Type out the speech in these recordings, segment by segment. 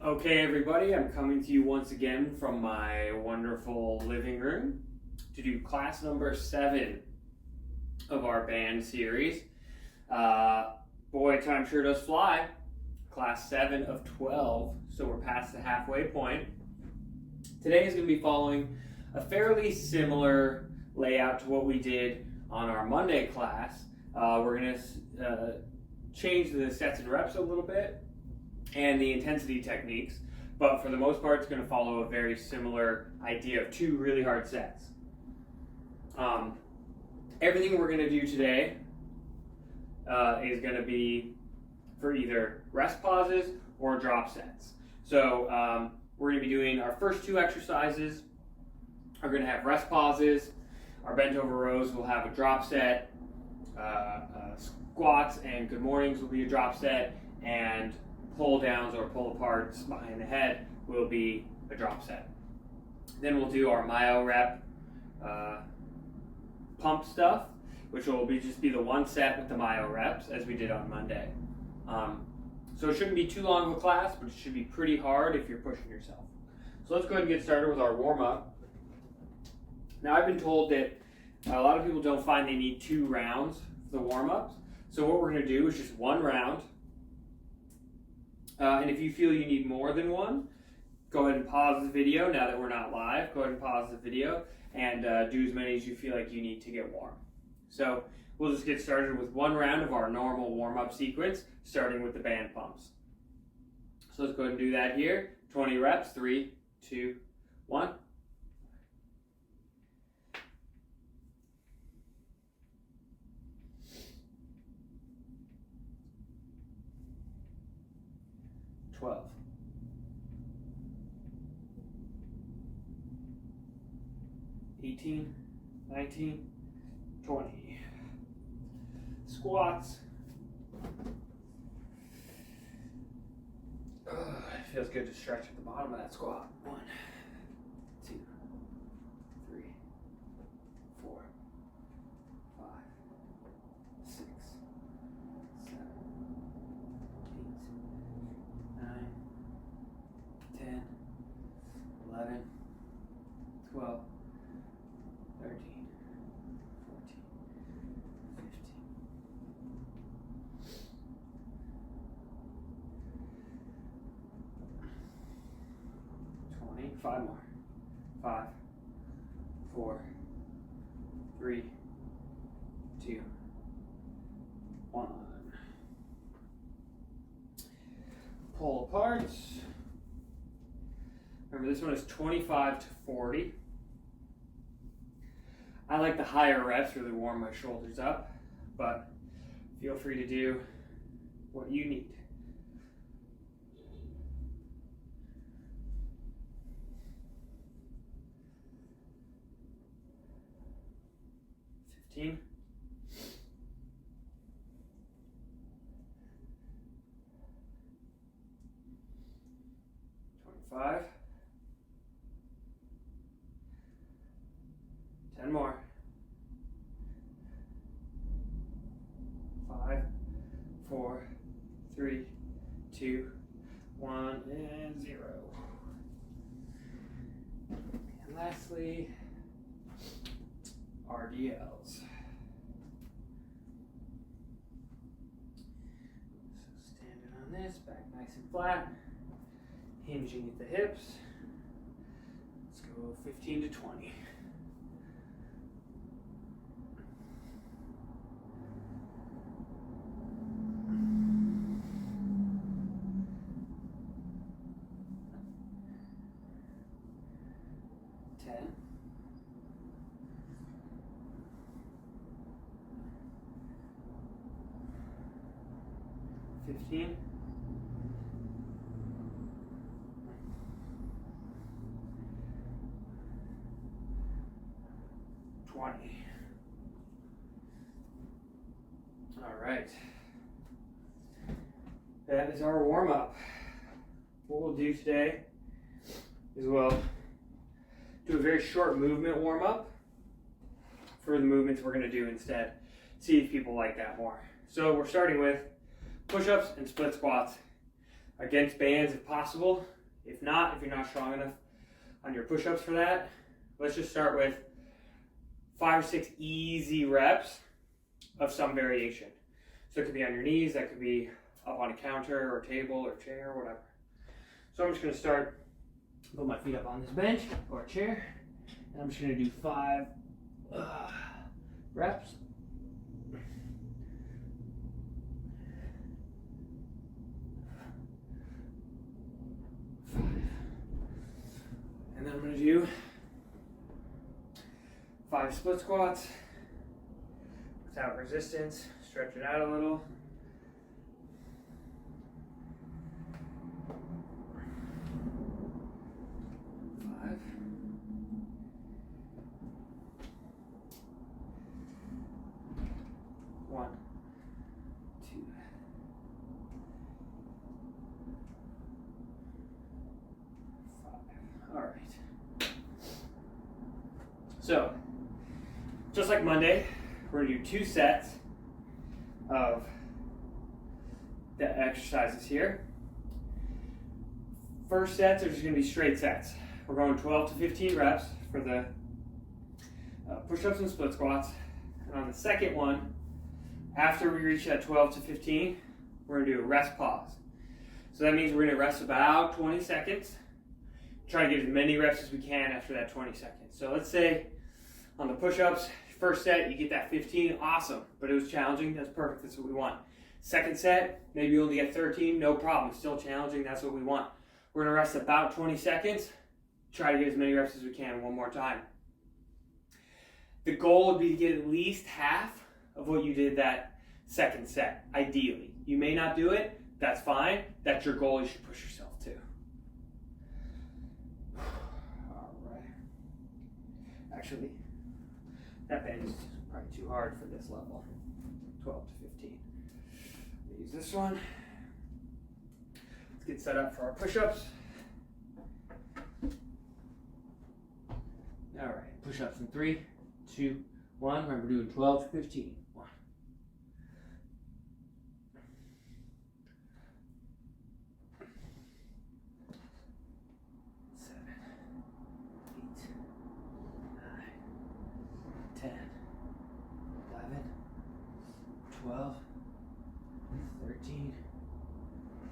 Okay, everybody, I'm coming to you once again from my wonderful living room to do class number 7 of our band series. Boy, time sure does fly. Class 7 of 12, so we're past the halfway point. Today is going to be following a fairly similar layout to what we did on our Monday class. We're going to change the sets and reps a little bit and the intensity techniques, but for the most part it's going to follow a very similar idea of 2 really hard sets. Everything we're going to do today is going to be for either rest pauses or drop sets. So we're going to be doing our first 2 exercises are going to have rest pauses. Our bent over rows will have a drop set. Squats and good mornings will be a drop set, and pull downs or pull aparts behind the head will be a drop set. Then we'll do our myo rep pump stuff, which will just be the 1 set with the myo reps as we did on Monday. So it shouldn't be too long of a class, but it should be pretty hard if you're pushing yourself. So let's go ahead and get started with our warm-up. Now I've been told that a lot of people don't find they need 2 rounds for the warm-ups. So what we're going to do is just 1 round. And if you feel you need more than 1, go ahead and pause the video. Now that we're not live, go ahead and pause the video and do as many as you feel like you need to get warm. So we'll just get started with 1 round of our normal warm-up sequence, starting with the band pumps. So let's go ahead and do that here. 20 reps, 3, 2, 1. $12. 18, 19, 20. Squats. It feels good to stretch at the bottom of that squat. 1, 2, 3, 4, 5, 6, 7, 8, 9, 10, 11, 12, 13, 14, 15. 20, 5 more. 5, 4, 3, 2, 1. Pull aparts. Remember, this one is 25 to 40. I like the higher reps, really warm my shoulders up, but feel free to do what you need. 15. 25. 10 more. 5, 4, 3, 2, 1, and 0. And lastly, RDLs. So standing on this, back nice and flat, hinging at the hips. Let's go 15 to 20. $10. 15. 20. All right. That is our warm-up. What we'll do today is we'll do a very short movement warm-up for the movements we're going to do instead. See if people like that more. So we're starting with push-ups and split squats against bands if possible. If not, if you're not strong enough on your push-ups for that, let's just start with 5 or 6 easy reps of some variation. So it could be on your knees, that could be up on a counter or table or chair or whatever. So I'm just going to start, put my feet up on this bench or chair, and I'm just going to do 5 reps. And then I'm going to do 5 split squats without resistance. Stretch it out a little. 5. 1, 2. 5. All right. So, just like Monday, we're going to do 2 sets of the exercises here. First sets are just going to be straight sets. We're going 12 to 15 reps for the push-ups and split squats. And on the second one, after we reach that 12 to 15, we're going to do a rest pause. So that means we're going to rest about 20 seconds. Try to get as many reps as we can after that 20 seconds. So let's say on the push-ups, first set, you get that 15, awesome. But it was challenging, that's perfect, that's what we want. Second set, maybe you only get 13, no problem, still challenging, that's what we want. We're gonna rest about 20 seconds, try to get as many reps as we can one more time. The goal would be to get at least half of what you did that second set, ideally. You may not do it, that's fine, that's your goal you should push yourself to. All right. Actually, that band is probably too hard for this level, 12 to 15. Use this one. Let's get set up for our push-ups. All right, push-ups in 3, 2, 1. Remember doing 12 to 15. 1. 7, 8, 9, 10, 11, 12, 13,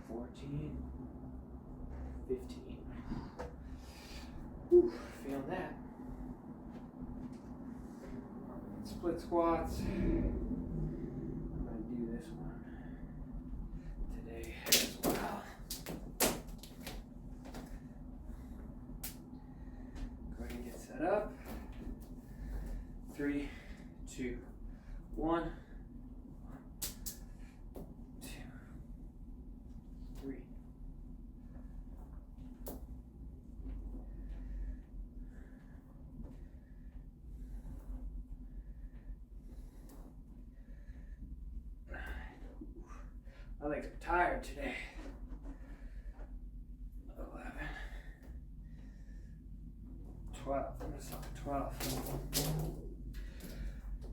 14, 15. Whew, feeling that. Split squats. I'm going to do this one today as well. Go ahead and get set up. 3, 2, 1. 2, 3. 9. My legs are tired today. 11. 12. I'm going to stop at 12.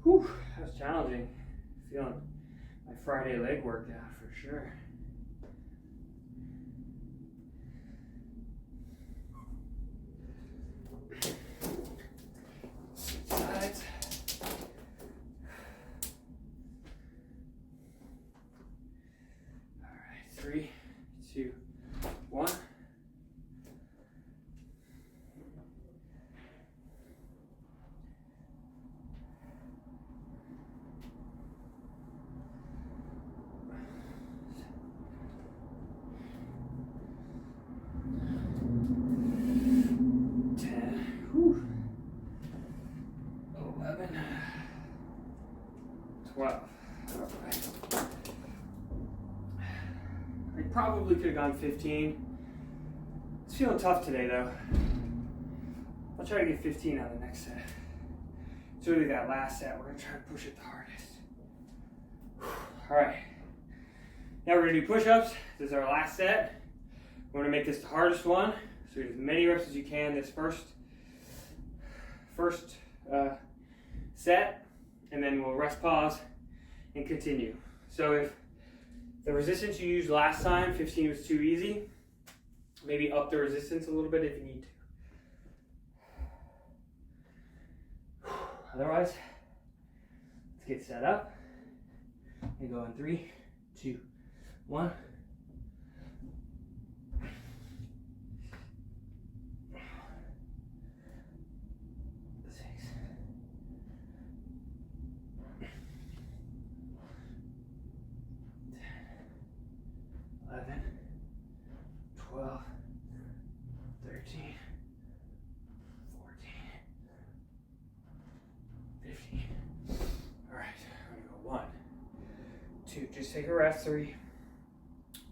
Whew, that was challenging. Feeling my Friday leg workout for sure. Sides. All right, 3, 2, 1. 12. All right. I probably could have gone 15. It's feeling tough today though. I'll try to get 15 on the next set. It's really that last set. We're going to try to push it the hardest. All right. Now we're going to do push-ups. This is our last set. We're going to make this the hardest one. So get as many reps as you can this first set, and then we'll rest, pause, and continue. So if the resistance you used last time, 15 was too easy, Maybe up the resistance a little bit if you need to. Otherwise, let's get set up and go in 3, 2, 1. Just take a rest. 3,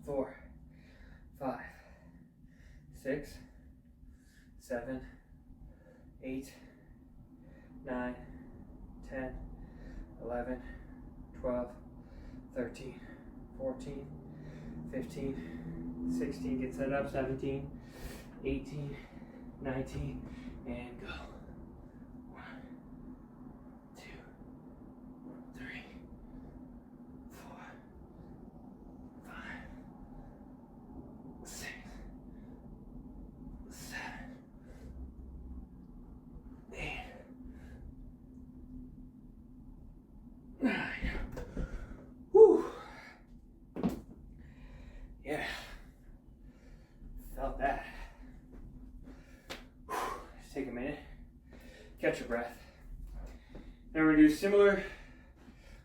4, 5, 6, 7, 8, 9, 10, 11, 12, 13, 14, 15, 16. Get set up. 17, 18, 19, and go. 1, 2, 3, 4, 5, 6, 7, 8, 9. Whew. Yeah. Felt that. Just take a minute. Catch your breath. Now we're going to do similar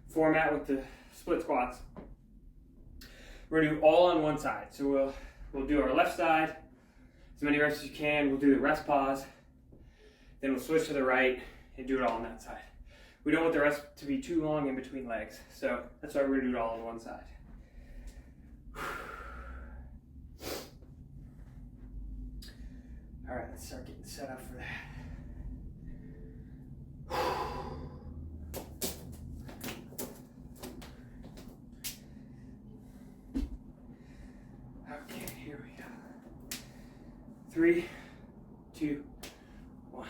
format with the split squats. We're going to do all on one side. So we'll do our left side, as many reps as you can. We'll do the rest pause. Then we'll switch to the right and do it all on that side. We don't want the rest to be too long in between legs. So that's why we're going to do it all on one side. All right, let's start getting set up for that. Okay, here we go. 3, 2, 1.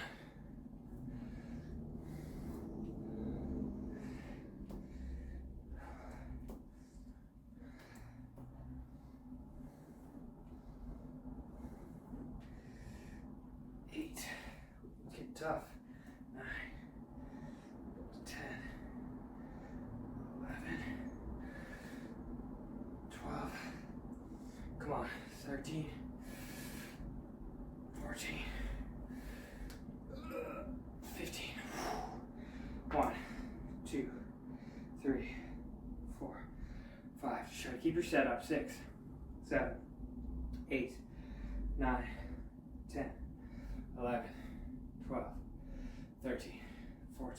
It's getting tough. 9, 10, 11, 12. Come on. 13, 14, 15. 1, 2, 3, 4, 5. Just try to keep your setup. 6, 7, 8, 9, 10, 11, 12, 13, 14,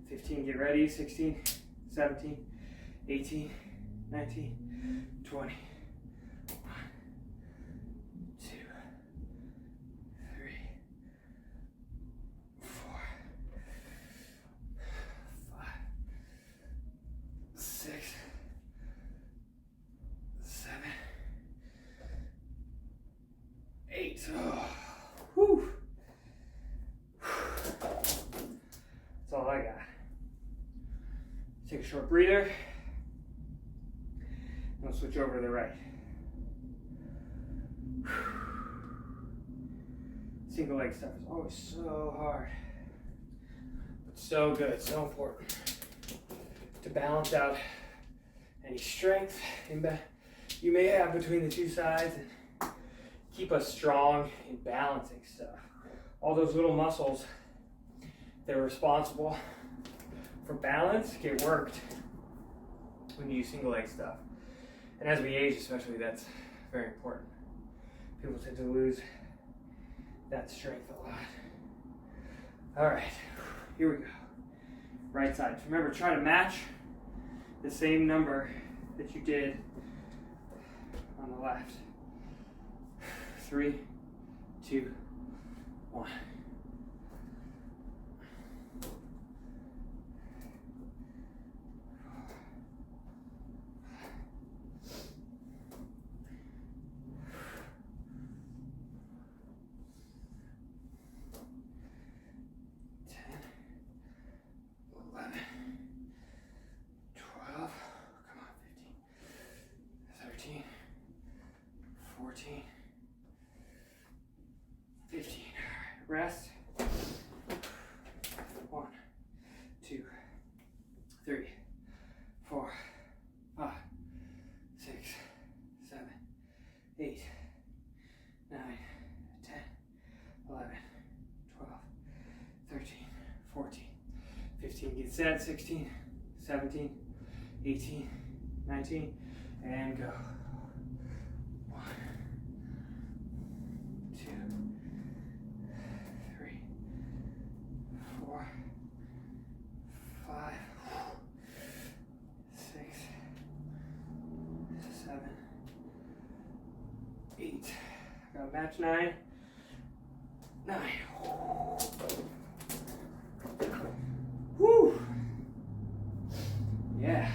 15. Get ready. 16, 17, 18, 19, 20. 1, 2, 3, 4, 5, 6, 7, 8. Oh. Whew. That's all I got. Take a short breather. And we'll switch over to the right. Single leg stuff is always so hard, but so good, so important to balance out any strength you may have between the two sides and keep us strong in balancing stuff. All those little muscles that are responsible for balance get worked when you use single leg stuff. And as we age especially, that's very important. People tend to lose that strength a lot. All right, here we go. Right side. So remember, try to match the same number that you did on the left. 3, 2, 1. rest. 1, 2, 3, 4, 5, 6, 7, 8, 9, 10, 11, 12, 13, 14, 15. Get set. 16, 17, 18, 19, and go. 1, 2, 3, 4, 5, 6, 7, 8. Got match 9. 9. Woo! Yeah.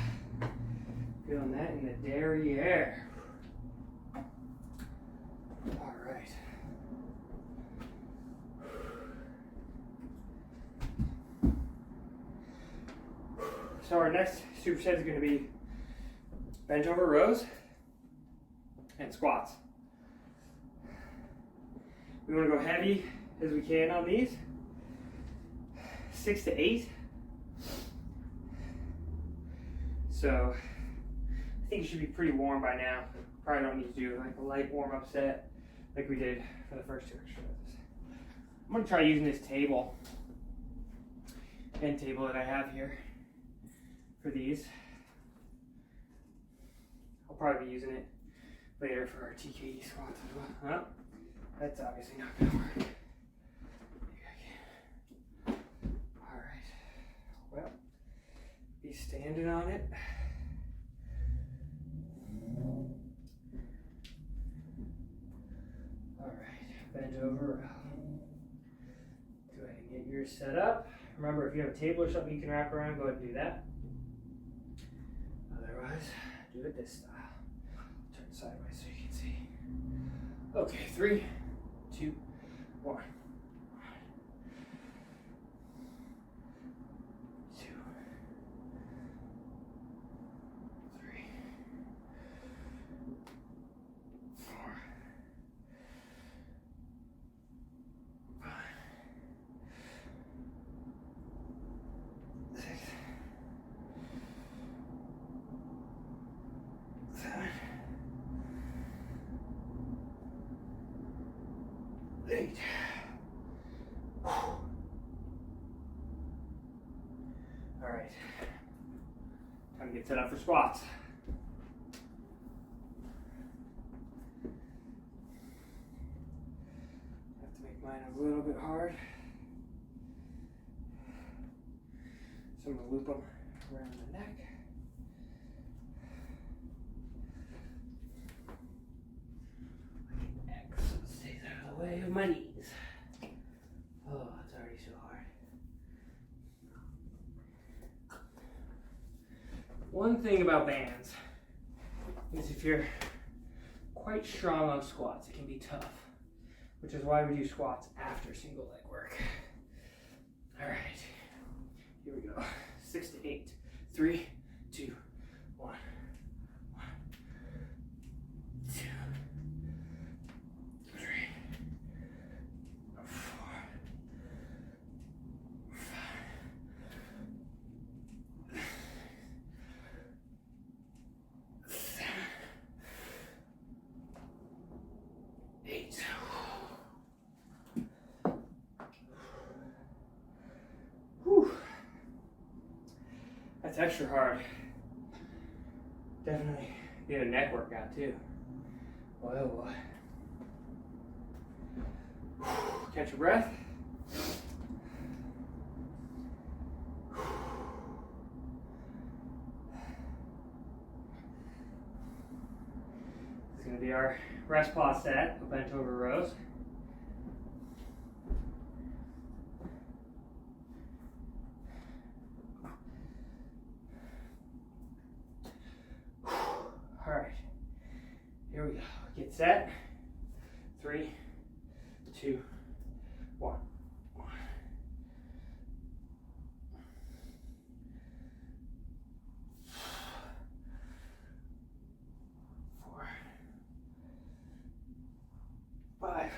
Feeling that in the derriere. All right. So our next superset is going to be bench over rows and squats. We want to go heavy as we can on these. 6 to 8. So I think you should be pretty warm by now. Probably don't need to do like a light warm-up set like we did for the first 2 exercises. I'm going to try using this end table that I have here for these. I'll probably be using it later for our TKE squats as well. Huh? That's obviously not going to work. Maybe I can. All right. Well, be standing on it. All right. Bend over. Go ahead and get yours set up. Remember, if you have a table or something you can wrap around, go ahead and do that. Otherwise, do it this style. Turn sideways so you can see. Okay, 3, 2, 1. 2, 3, 4, 5, 6, 7, 8. All right. Time to get set up for squats. Have to make mine a little bit hard. So I'm going to loop them around the neck. X stays out of the way of my knees. Oh, it's already so hard. One thing about bands is if you're quite strong on squats, it can be tough, which is why we do squats after single leg work. All right, here we go. 6 to 8. 3, 2, 1. 1, 2, 3, 4, 5, 7, 8. Whew. That's extra hard. Definitely get a neck workout too. Boy, oh boy. Whew. Catch your breath. This is going to be our rest pause set of bent over rows. All right, here we go. Get set. 3, 2, 1. 1. 4, 5,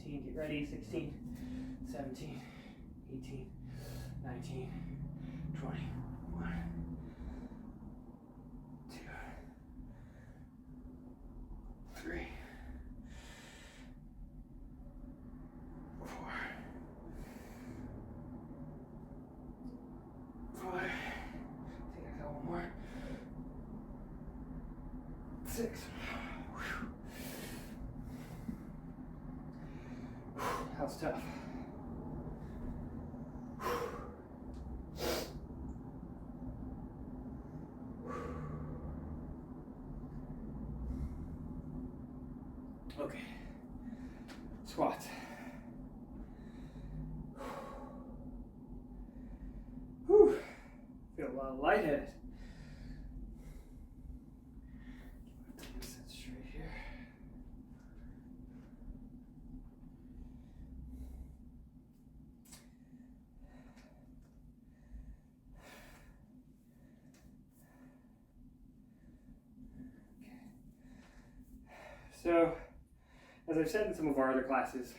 15, get ready, 16, 17, 18, 19, 20, 1, 2, 3, 4, 5, I think I got one more, 6. That was tough. Okay. Squats. Whew. Feel a lot lightheaded. Sit straight here. So, as I've said in some of our other classes,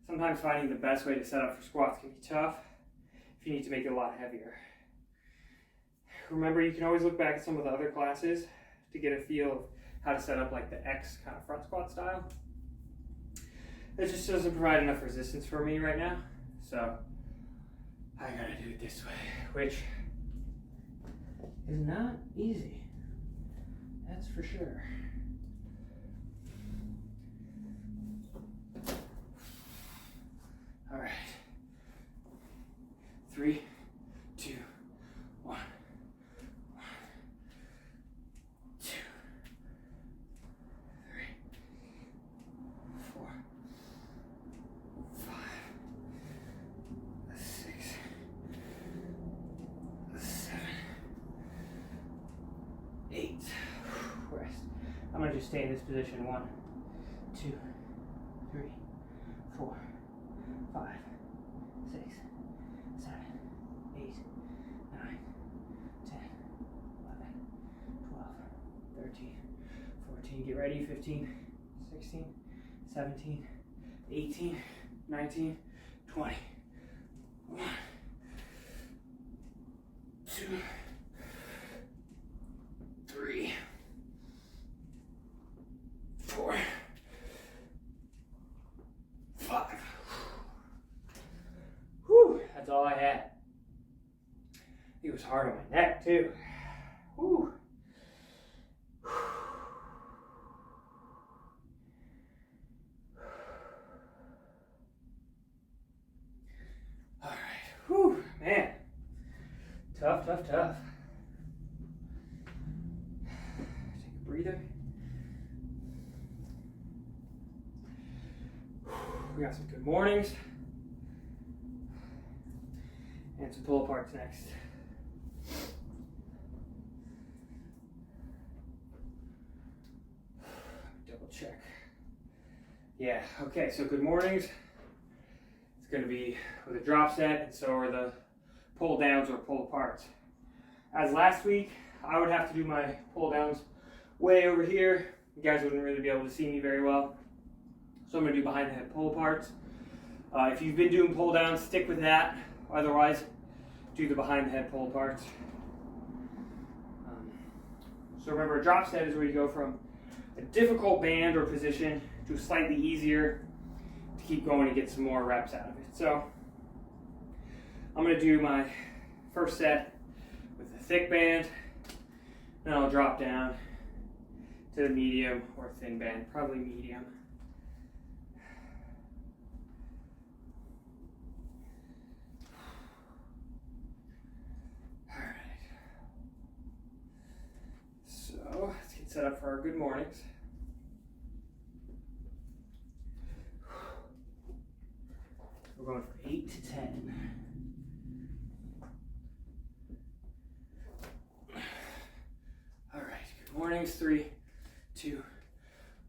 sometimes finding the best way to set up for squats can be tough if you need to make it a lot heavier. Remember, you can always look back at some of the other classes to get a feel of how to set up like the X kind of front squat style. It just doesn't provide enough resistance for me right now, so I gotta do it this way, which is not easy, that's for sure. All right, 3, 2, 1, 2, 3, 4, 5, 6, 7, 8. Rest. I'm gonna just stay in this position. 1, 2, 3, 4, 5, 6, 7, 8, 9, 10, 11, 12, 13, 14, get ready, 15, 16, 17, 18, 19, 20, 1, 2, 3, 4, 5. Whew, that's all I had. It was hard on my neck too. Whew. All right. Whew, man. Tough, tough, tough. Take a breather. We got some good mornings. And some pull aparts next. Double check. Yeah, okay, so good mornings. It's going to be with a drop set, and so are the pull downs or pull aparts. As last week, I would have to do my pull downs way over here. You guys wouldn't really be able to see me very well. So I'm going to do behind the head pull aparts. If you've been doing pull downs, stick with that. Otherwise, do the behind the head pull aparts. So remember, a drop set is where you go from a difficult band or position to slightly easier to keep going and get some more reps out of it. So I'm going to do my first set with a thick band, then I'll drop down to the medium or thin band, probably medium. Let's get set up for our good mornings. We're going for 8 to 10. All right, good mornings. 3, 2,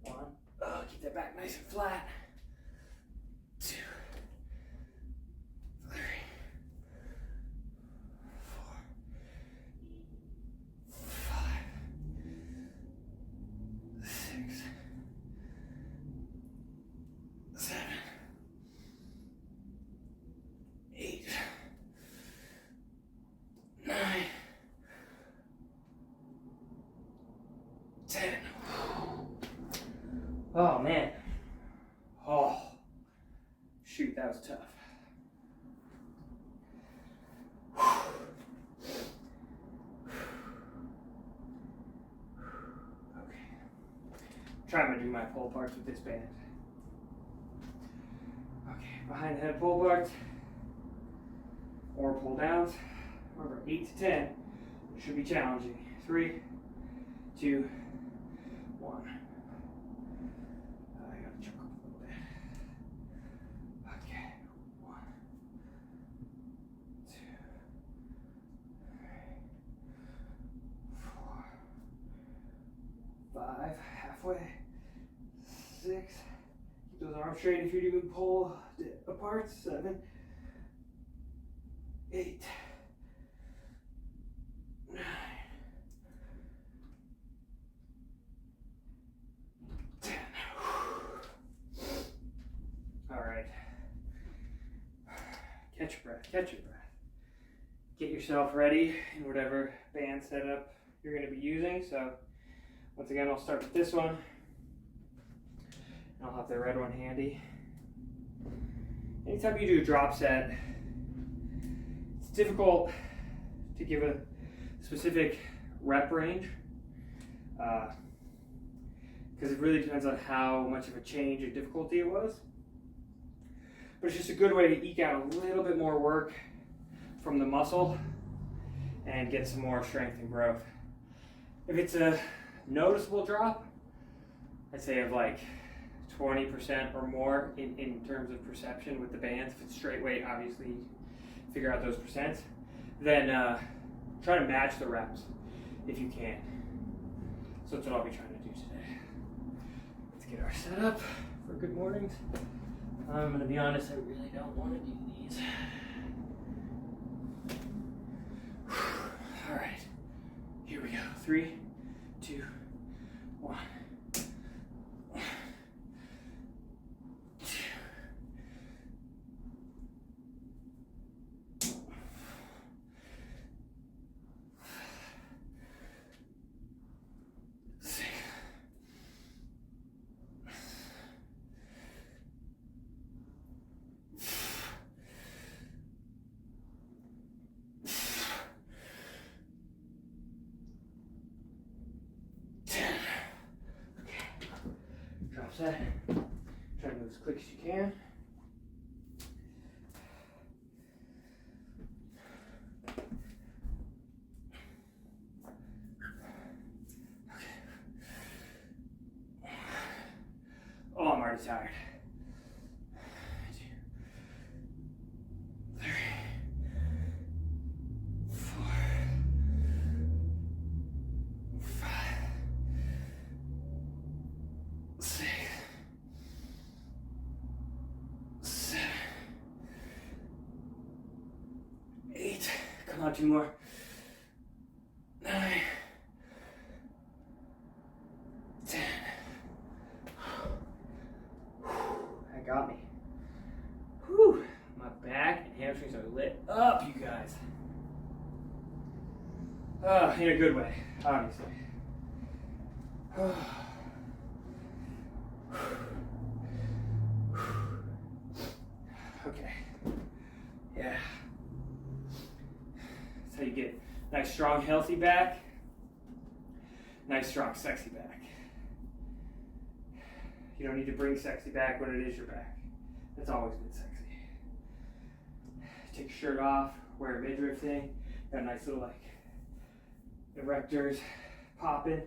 1. Oh, keep that back nice and flat. 2, 3, 4, 5, 6, 7, Oh man. Oh, shoot, that was tough. Okay. Trying to do my pull parts with this band. Okay, behind the head pull parts or pull downs. Remember, 8 to 10 should be challenging. 3, 2, 1. I gotta choke up a little bit. Okay, 1, 2, 3, 4, 5, halfway, 6. Keep those arms straight if you're doing pull apart. 7, 8, 9, 10. All right. Catch your breath, catch your breath. Get yourself ready in whatever band setup you're going to be using. So once again, I'll start with this one. And I'll have the red one handy. Anytime you do a drop set, it's difficult to give a specific rep range because it really depends on how much of a change in difficulty it was. But it's just a good way to eke out a little bit more work from the muscle and get some more strength and growth. If it's a noticeable drop, I'd say of like 20% or more in terms of perception with the bands. If it's straight weight, obviously figure out those percents. Then try to match the reps if you can. So that's what I'll be trying to do today. Let's get our setup for good mornings. I'm going to be honest, I really don't want to do these. All right, here we go. 3, 2, 1. 10. Drop set. Try to move as quick as you can. Oh, I'm already tired. 2, 3, 4, 5, 6, 7, 8. Come on, 2 more. 9, 10. That got me. Whew. My back and hamstrings are lit up, you guys. In a good way, obviously. Okay. Yeah. That's how you get nice, strong, healthy back. Nice, strong, sexy back. You don't need to bring sexy back when it is your back. That's always been sexy. Take your shirt off, wear a midriff thing. Got a nice little like erectors popping.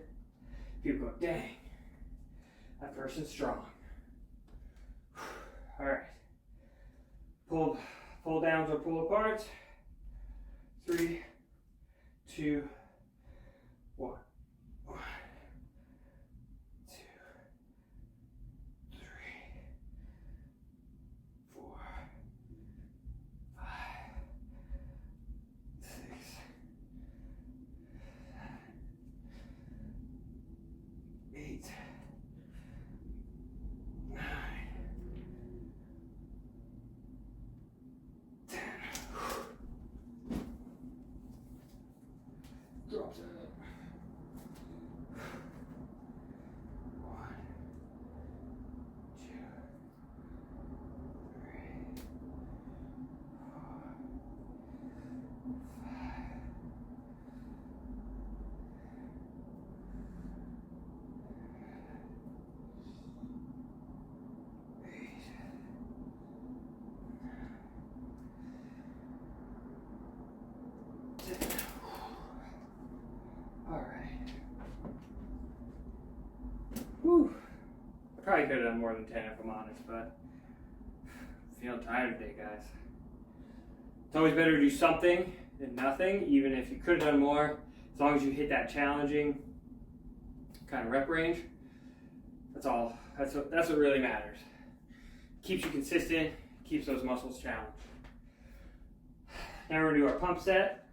People go, dang, that person's strong. All right. Pull downs or pull aparts. 3, 2, 1. 1, 2, 3, 4, 5, 6, 7, 8, 9, 10. Probably could have done more than 10 if I'm honest, but I'm feeling tired today, guys. It's always better to do something than nothing, even if you could have done more. As long as you hit that challenging kind of rep range, that's all. That's what really matters. Keeps you consistent, keeps those muscles challenged. Now we're gonna do our pump set.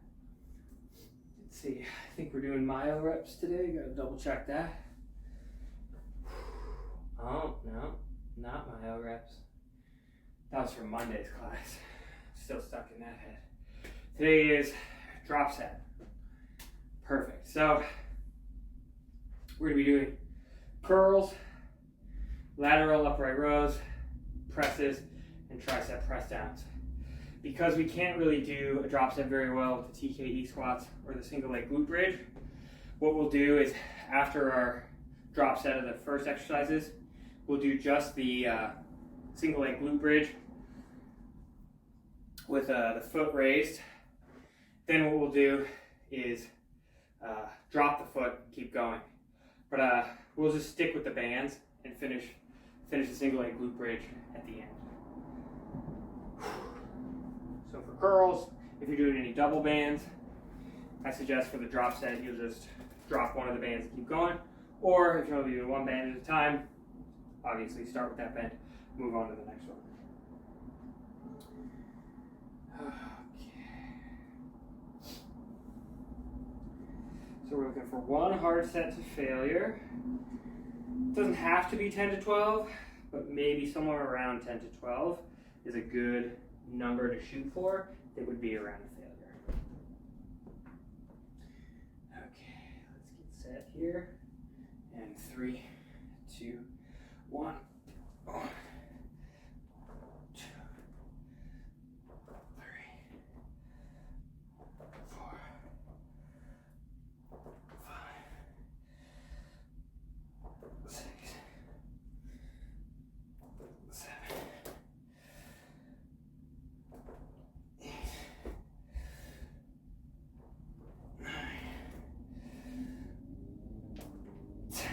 Let's see, I think we're doing myo reps today. Gotta double check that. Oh, no, not myo reps. That was from Monday's class. Still stuck in that head. Today is drop set. Perfect. So we're gonna be doing curls, lateral upright rows, presses, and tricep press downs. Because we can't really do a drop set very well with the TKE squats or the single leg glute bridge, what we'll do is after our drop set of the first exercises, we'll do just the single leg glute bridge with the foot raised. Then what we'll do is drop the foot, keep going. But we'll just stick with the bands and finish the single leg glute bridge at the end. So for curls, if you're doing any double bands, I suggest for the drop set you'll just drop one of the bands and keep going. Or if you're only doing one band at a time, obviously start with that band, move on to the next one. So we're looking for one hard set to failure. It doesn't have to be 10 to 12, but maybe somewhere around 10 to 12 is a good number to shoot for. It would be around a failure. Okay, let's get set here. And 3, 2, 1. 1, 2, 3, 4, 5, 6, 7, 8, 9, 10,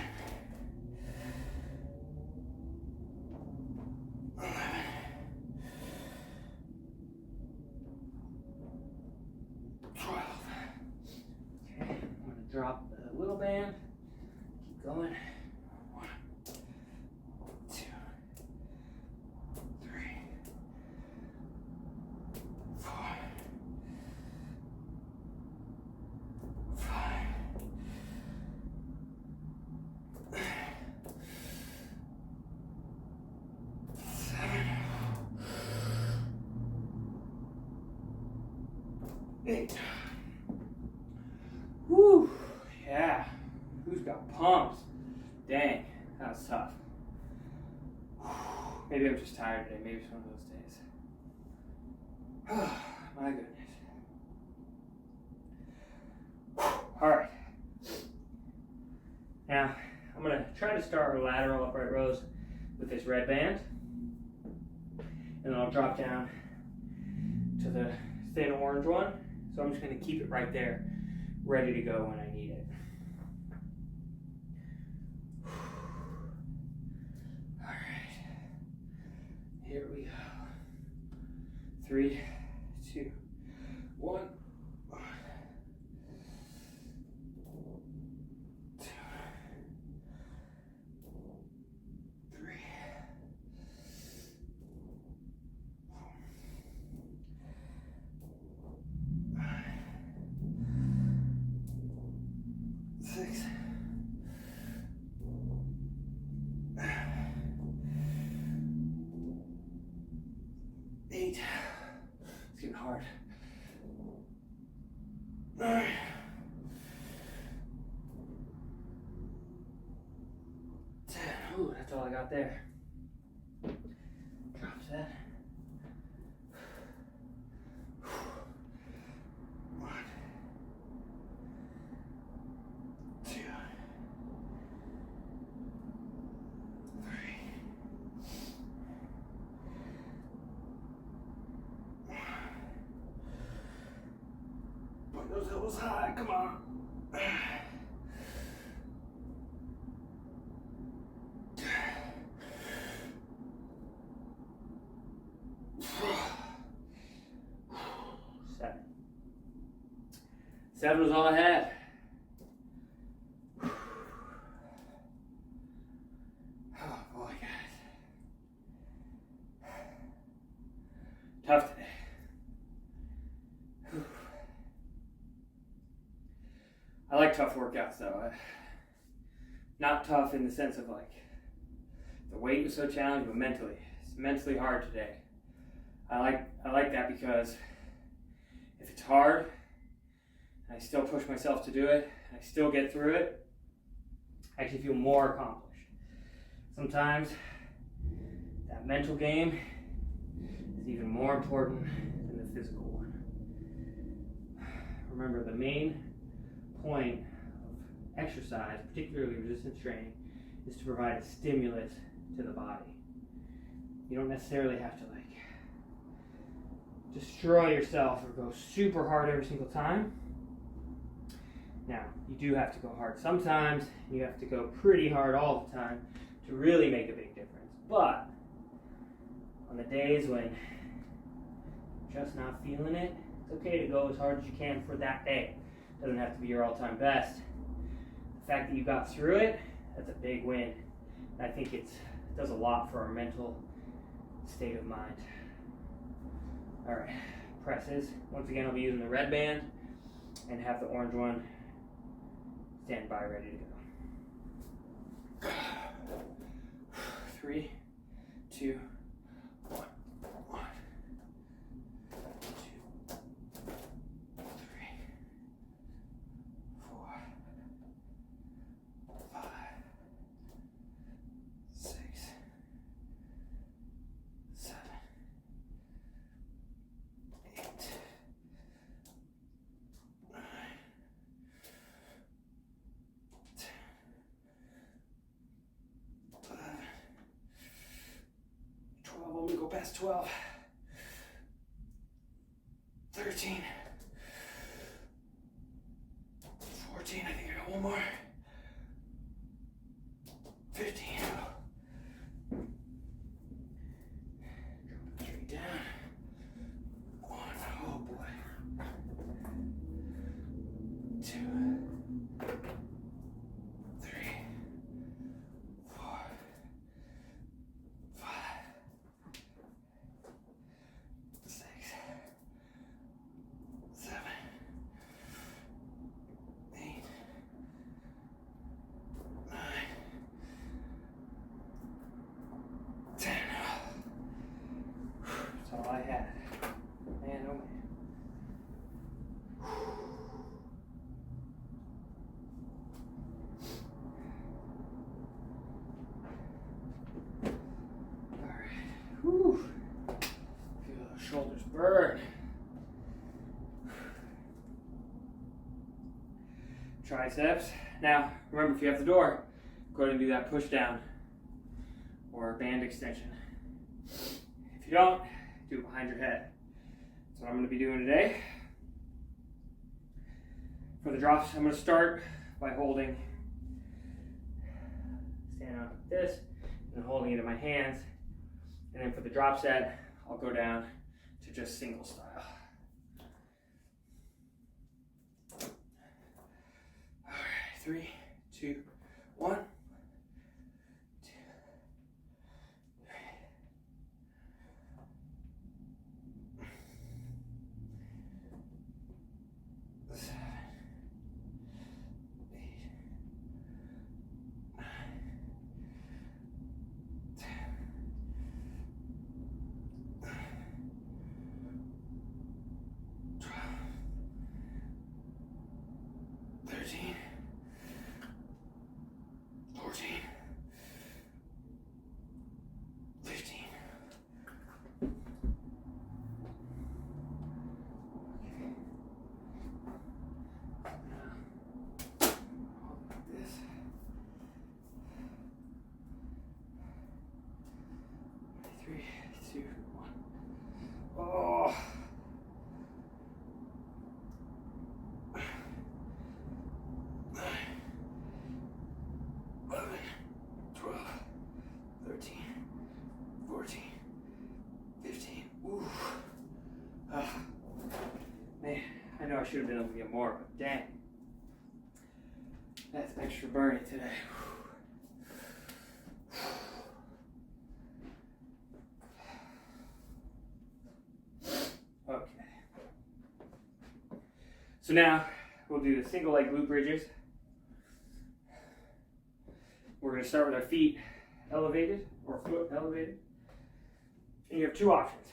11, 12. Okay, I'm going to drop the little band. Keep going. 1, 2, 3, 4, 5, 7, 8. Whew, yeah. Who's got pumps? Dang, that was tough. Maybe I'm just tired today. Maybe it's one of those days. Oh, my goodness. All right. Now, I'm going to try to start our lateral upright rows with this red band. And then I'll drop down to the thin orange one. So I'm just going to keep it right there, ready to go when I need it. All right. Here we go. 3, 2, 1. 2, 3, 6, 8. It's getting hard. 9. 10. Ooh, that's all I got there. Drop that. 1, 2, 3. Put those elbows high, come on. 4, 7 was all I had. Oh boy, guys. Tough today. I like tough workouts though. Not tough in the sense of like the weight was so challenging, but mentally. It's mentally hard today. I like that because if it's hard, and I still push myself to do it, and I still get through it, I actually feel more accomplished. Sometimes that mental game is even more important than the physical one. Remember, the main point of exercise, particularly resistance training, is to provide a stimulus to the body. You don't necessarily have to like destroy yourself or go super hard every single time. Now, you do have to go hard sometimes, and you have to go pretty hard all the time to really make a big difference. But on the days when you're just not feeling it, it's okay to go as hard as you can for that day. It doesn't have to be your all-time best. The fact that you got through it, that's a big win. And I think it does a lot for our mental state of mind. All right, presses. Once again, I'll be using the red band and have the orange one stand by, ready to go. 3, 2, 1. 1, 2, 3, 4, 5, 6, 7, 8, 9, 10, 11, 12. Let me go past 12. 13, 14. I think I got one more. 15. Drop it straight down. 1. Oh boy. 2, 3, 4, 5, 6, 7, 8, 9, 10. That's all I had. Man, oh man. All right. Whew. Feel those shoulders burn. Triceps. Now, remember, if you have the door, go ahead and do that push down or band extension. If you don't, do it behind your head. That's what I'm going to be doing today. For the drops, I'm going to start by holding, stand up like this, and holding it in my hands. And then for the drop set, I'll go down to just single style. All right, 3, 2, 1. 2, 3. 7, 8, 9, 10, 12, 13, 14, 15. Like this. 3, 2, 1. Oh. 9, 11, 12, 13, 14, 15. Ooh. Man, I know I should should have been able to get more, but dang. That's extra burning today. Okay. So now we'll do the single leg glute bridges. We're going to start with our feet elevated or foot elevated. And you have two options.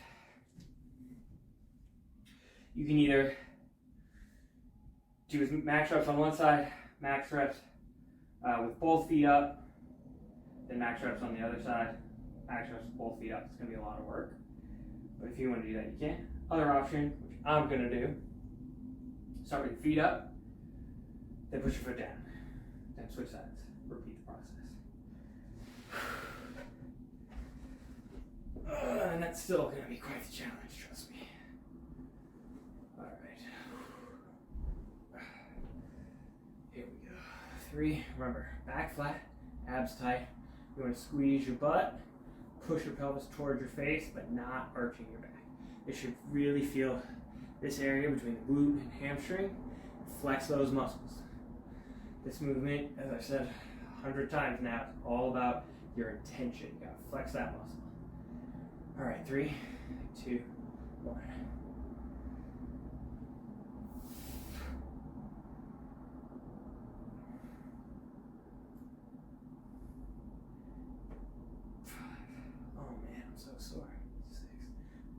You can either do max reps on one side, max reps with both feet up, then max reps on the other side, max reps with both feet up. It's going to be a lot of work. But if you want to do that, you can. Other option, which I'm going to do, start with your feet up, then push your foot down, then switch sides. Repeat the process. And that's still going to be quite the challenge, trust me. All right. Here we go. 3. Remember, back flat, abs tight. You want to squeeze your butt, push your pelvis towards your face, but not arching your back. It should really feel this area between the glute and hamstring. Flex those muscles. This movement, as I've said 100 times now, is all about your intention. You gotta flex that muscle. All right, 3, 2, 1. Oh man, I'm so sore. 6.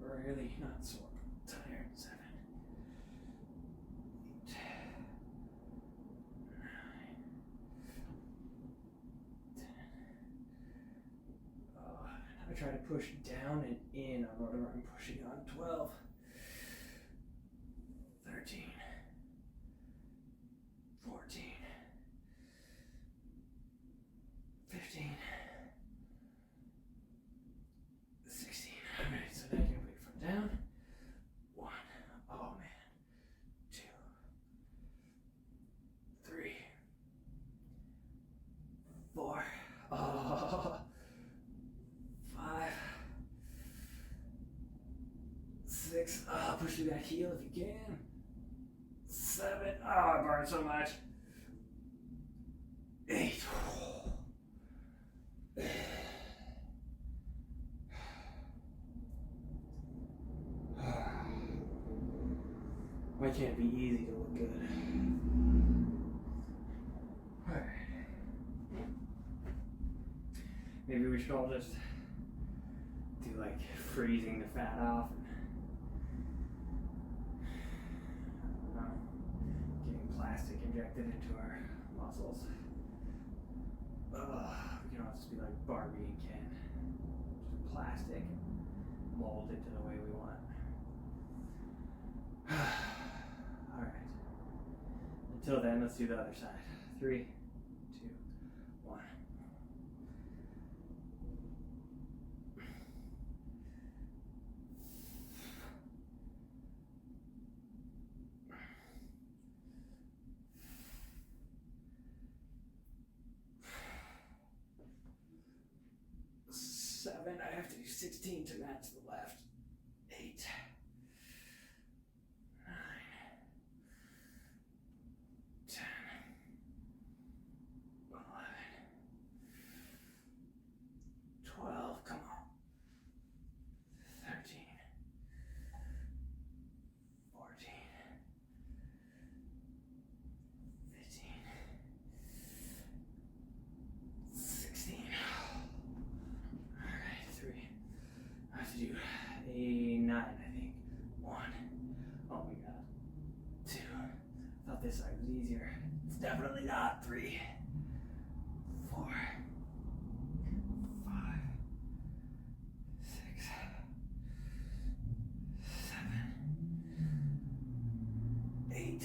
Really not sore. Tired. 7. 8. 9. 10. I try to push down and in on whatever I'm pushing on. 12. 13. 14. 15. 16. Alright, so now you're going to put your foot down. 1. Oh man. 2. 3. 4. Oh. 5. 6. Push through that heel if you can. 7. I burned so much. 8. Why can't it be easy to look good? Alright. Maybe we should all just do like freezing the fat off. Getting plastic injected into our muscles. We can all just be like Barbie and Ken. Just plastic and mold it to the way we want. Alright. Until then, let's do the other side. 3, 2, 1. I have to do 16 to match the left. 8. 9. 10. 11. 12. Come on. 13. 14. 15. 16. I have to do a 9, I think. 1. Oh my god. 2. I thought this side was easier. It's definitely not. 3. 4. 5. 6. 7. 8.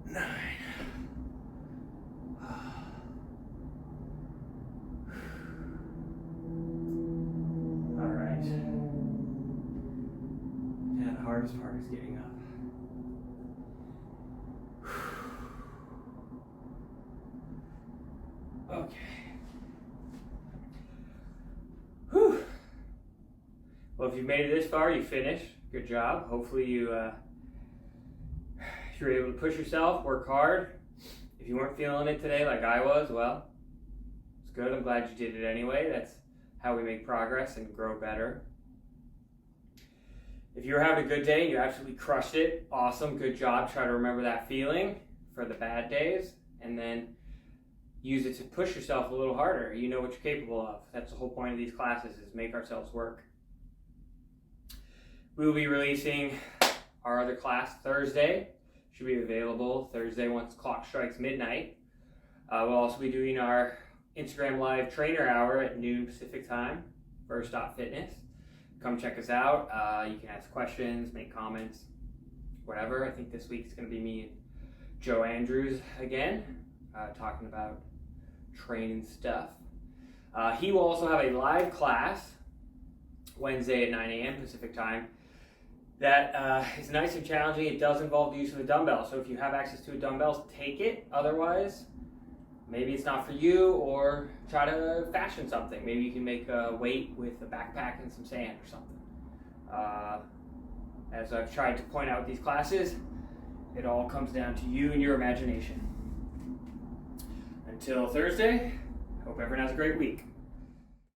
9. The hardest part is getting up. Okay. Whew. Well, if you've made it this far, you finished. Good job. Hopefully you're able to push yourself, work hard. If you weren't feeling it today like I was, well, it's good. I'm glad you did it anyway. That's how we make progress and grow better. If you're having a good day and you absolutely crushed it, awesome, good job. Try to remember that feeling for the bad days and then use it to push yourself a little harder. You know what you're capable of. That's the whole point of these classes, is make ourselves work. We will be releasing our other class Thursday. Should be available Thursday once the clock strikes midnight. We'll also be doing our Instagram Live Trainer Hour at noon Pacific Time, Fitness. Come check us out. You can ask questions, make comments, whatever. I think this week it's going to be me and Joe Andrews again, talking about training stuff. He will also have a live class Wednesday at 9 a.m. Pacific Time. That is nice and challenging. It does involve the use of a dumbbell. So if you have access to a dumbbell, take it. Otherwise, maybe it's not for you, or try to fashion something. Maybe you can make a weight with a backpack and some sand or something. As I've tried to point out with these classes, it all comes down to you and your imagination. Until Thursday, hope everyone has a great week.